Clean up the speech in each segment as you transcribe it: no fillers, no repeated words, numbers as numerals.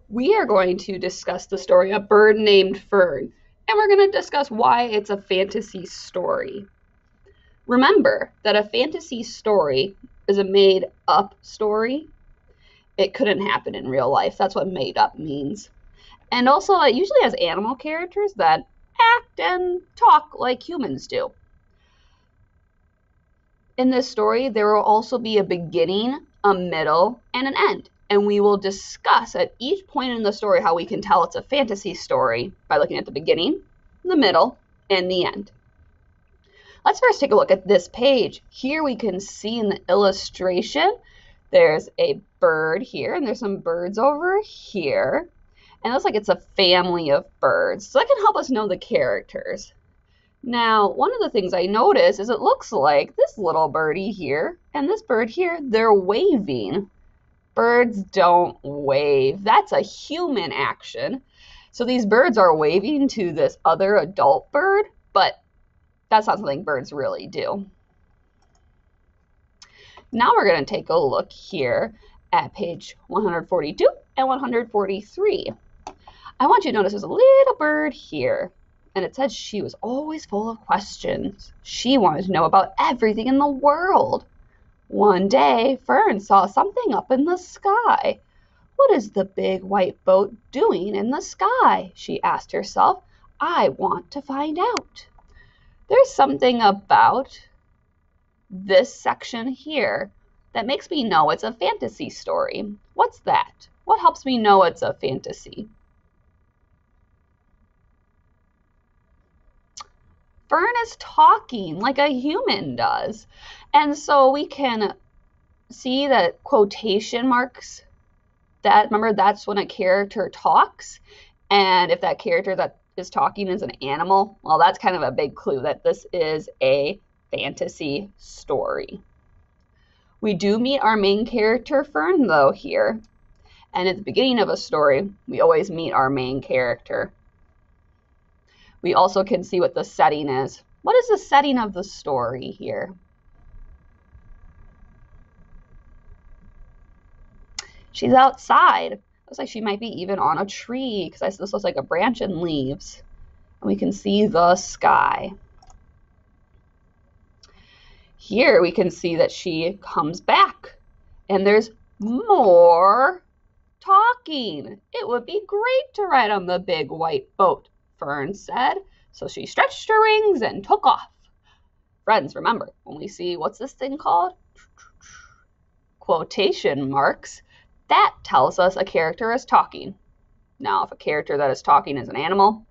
We are going to discuss the story A Bird Named Fern, and we're going to discuss why it's a fantasy story. Remember that a fantasy story is a made-up story. It couldn't happen in real life. That's what made up means. And also, it usually has animal characters that act and talk like humans do. In this story, there will also be a beginning, a middle, and an end. And we will discuss at each point in the story how we can tell it's a fantasy story by looking at the beginning, the middle, and the end. Let's first take a look at this page. Here we can see in the illustration, there's a bird here, and there's some birds over here. And it looks like it's a family of birds. So that can help us know the characters. Now, one of the things I notice is it looks like this little birdie here and this bird here, they're waving. Birds don't wave. That's a human action. So these birds are waving to this other adult bird, but that's not something birds really do. Now we're going to take a look here at page 142 and 143. I want you to notice there's a little bird here. And it said she was always full of questions. She wanted to know about everything in the world. One day, Fern saw something up in the sky. What is the big white boat doing in the sky? She asked herself. I want to find out. There's something about this section here that makes me know it's a fantasy story. What's that? What helps me know it's a fantasy? Fern is talking like a human does. And so we can see that quotation marks, remember that's when a character talks. And if that character that is talking is an animal, well, that's kind of a big clue that this is a fantasy story. We do meet our main character, Fern, though, here. And at the beginning of a story, we always meet our main character. We also can see what the setting is. What is the setting of the story here? She's outside. Looks like she might be even on a tree because this looks like a branch and leaves. And we can see the sky. Here we can see that she comes back and there's more talking. It would be great to ride on the big white boat, Fern said. So she stretched her wings and took off. Friends, remember, when we see, what's this thing called? Quotation marks. That tells us a character is talking. Now, if a character that is talking is an animal,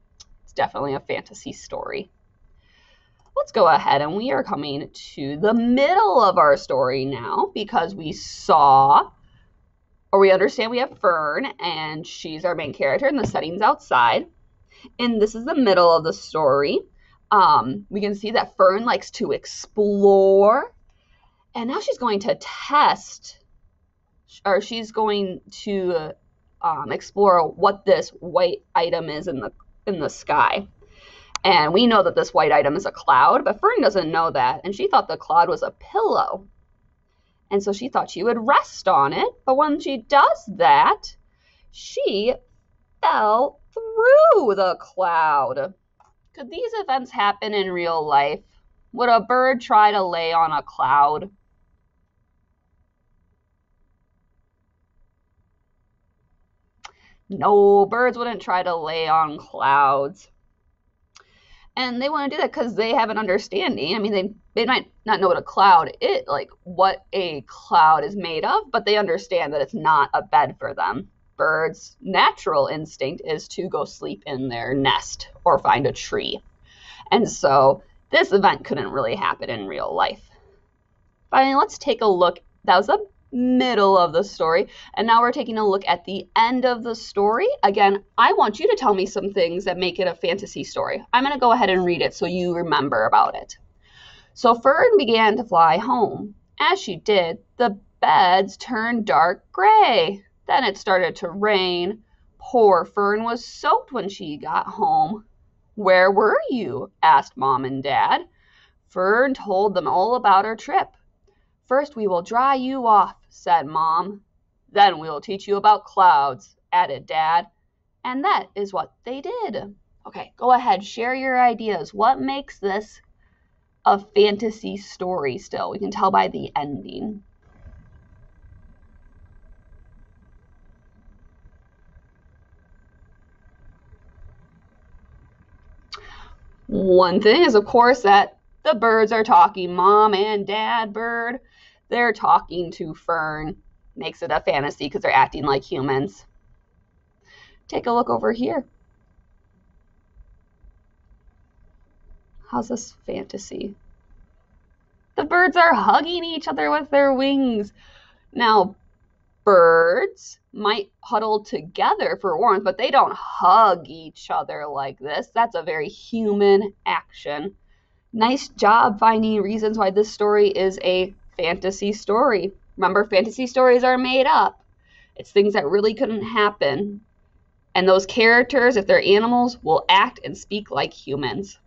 it's definitely a fantasy story. Let's go ahead and we are coming to the middle of our story now because we understand we have Fern and she's our main character and the setting's outside. And this is the middle of the story. We can see that Fern likes to explore. And now she's going to explore what this white item is in the sky. And we know that this white item is a cloud, but Fern doesn't know that. And she thought the cloud was a pillow. And so she thought she would rest on it. But when she does that, she fell through the cloud. Could these events happen in real life? Would a bird try to lay on a cloud? No, birds wouldn't try to lay on clouds. And they want to do that because they have an understanding. I mean, they might not know what a cloud is, like what a cloud is made of, but they understand that it's not a bed for them. Birds' natural instinct is to go sleep in their nest or find a tree. And so this event couldn't really happen in real life. Finally, let's take a look. That was the middle of the story. And now we're taking a look at the end of the story. Again, I want you to tell me some things that make it a fantasy story. I'm going to go ahead and read it so you remember about it. So Fern began to fly home. As she did, the beds turned dark gray. Then it started to rain. Poor Fern was soaked when she got home. Where were you? Asked Mom and Dad. Fern told them all about her trip. First we will dry you off, said Mom. Then we will teach you about clouds, added Dad. And that is what they did. Okay, go ahead, share your ideas. What makes this a fantasy story still? We can tell by the ending. One thing is, of course, that the birds are talking. Mom and Dad bird, they're talking to Fern. Makes it a fantasy because they're acting like humans. Take a look over here. How's this fantasy? The birds are hugging each other with their wings. Now, birds might huddle together for warmth, but they don't hug each other like this. That's a very human action. Nice job finding reasons why this story is a fantasy story. Remember, fantasy stories are made up. It's things that really couldn't happen. And those characters, if they're animals, will act and speak like humans.